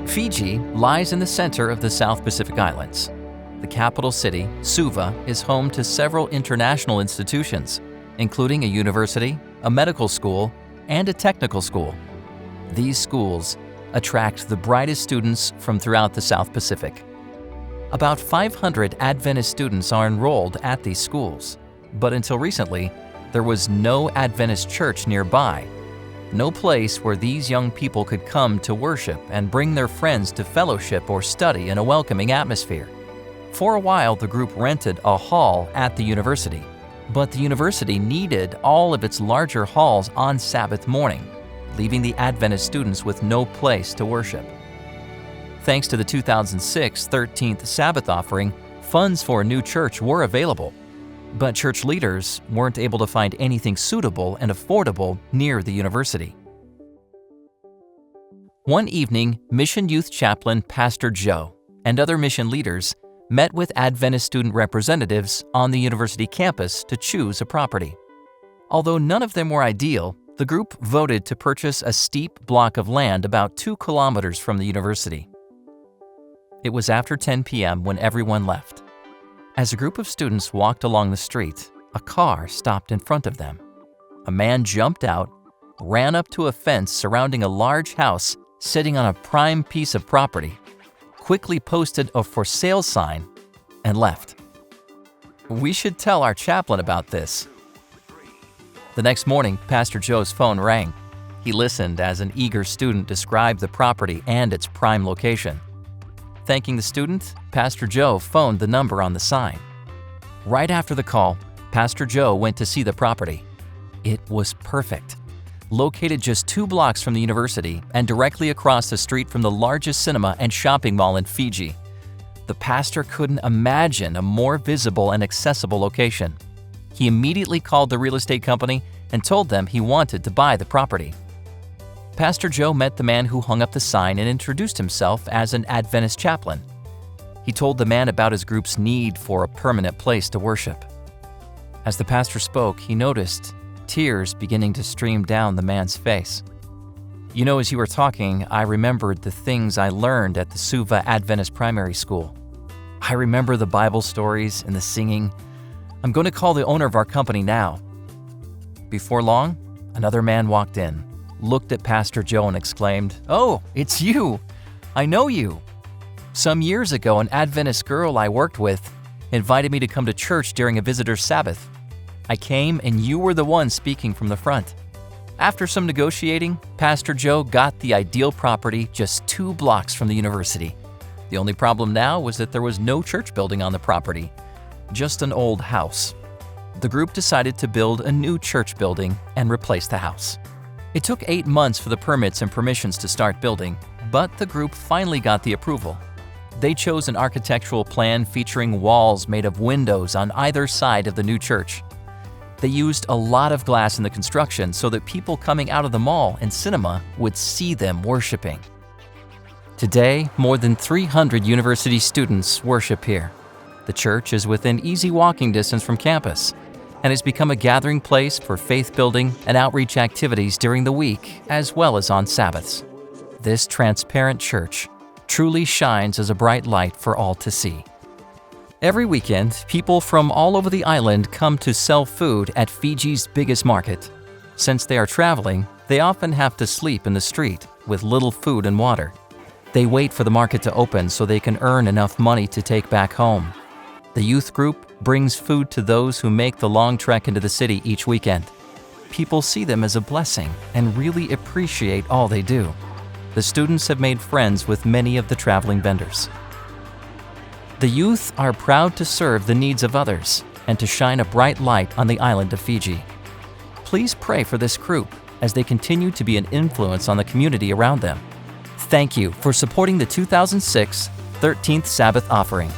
Fiji lies in the center of the South Pacific Islands. The capital city, Suva, is home to several international institutions, including a university, a medical school, and a technical school. These schools attract the brightest students from throughout the South Pacific. About 500 Adventist students are enrolled at these schools, but until recently, there was no Adventist church nearby, no place where these young people could come to worship and bring their friends to fellowship or study in a welcoming atmosphere. For a while, the group rented a hall at the university, but the university needed all of its larger halls on Sabbath morning, leaving the Adventist students with no place to worship. Thanks to the 2006 13th Sabbath Offering, funds for a new church were available, but church leaders weren't able to find anything suitable and affordable near the university. One evening, Mission Youth Chaplain Pastor Joe and other mission leaders met with Adventist student representatives on the university campus to choose a property. Although none of them were ideal, the group voted to purchase a steep block of land about 2 kilometers from the university. It was after 10 p.m. when everyone left. As a group of students walked along the street, a car stopped in front of them. A man jumped out, ran up to a fence surrounding a large house sitting on a prime piece of property, quickly posted a for sale sign, and left. We should tell our chaplain about this. The next morning, Pastor Joe's phone rang. He listened as an eager student described the property and its prime location. Thanking the student, Pastor Joe phoned the number on the sign. Right after the call, Pastor Joe went to see the property. It was perfect. Located just 2 blocks from the university and directly across the street from the largest cinema and shopping mall in Fiji. The pastor couldn't imagine a more visible and accessible location. He immediately called the real estate company and told them he wanted to buy the property. Pastor Joe met the man who hung up the sign and introduced himself as an Adventist chaplain. He told the man about his group's need for a permanent place to worship. As the pastor spoke, he noticed tears beginning to stream down the man's face. You know, as you were talking, I remembered the things I learned at the Suva Adventist Primary School. I remember the Bible stories and the singing. I'm going to call the owner of our company now. Before long, another man walked in, looked at Pastor Joe and exclaimed, "Oh, it's you! I know you! Some years ago, an Adventist girl I worked with invited me to come to church during a visitor's Sabbath. I came and you were the one speaking from the front." After some negotiating, Pastor Joe got the ideal property just 2 blocks from the university. The only problem now was that there was no church building on the property, just an old house. The group decided to build a new church building and replace the house. It took 8 months for the permits and permissions to start building, but the group finally got the approval. They chose an architectural plan featuring walls made of windows on either side of the new church. They used a lot of glass in the construction so that people coming out of the mall and cinema would see them worshiping. Today, more than 300 university students worship here. The church is within easy walking distance from campus and has become a gathering place for faith-building and outreach activities during the week as well as on Sabbaths. This transparent church truly shines as a bright light for all to see. Every weekend, people from all over the island come to sell food at Fiji's biggest market. Since they are traveling, they often have to sleep in the street with little food and water. They wait for the market to open so they can earn enough money to take back home. The youth group brings food to those who make the long trek into the city each weekend. People see them as a blessing and really appreciate all they do. The students have made friends with many of the traveling vendors. The youth are proud to serve the needs of others and to shine a bright light on the island of Fiji. Please pray for this group as they continue to be an influence on the community around them. Thank you for supporting the 2006 13th Sabbath Offering.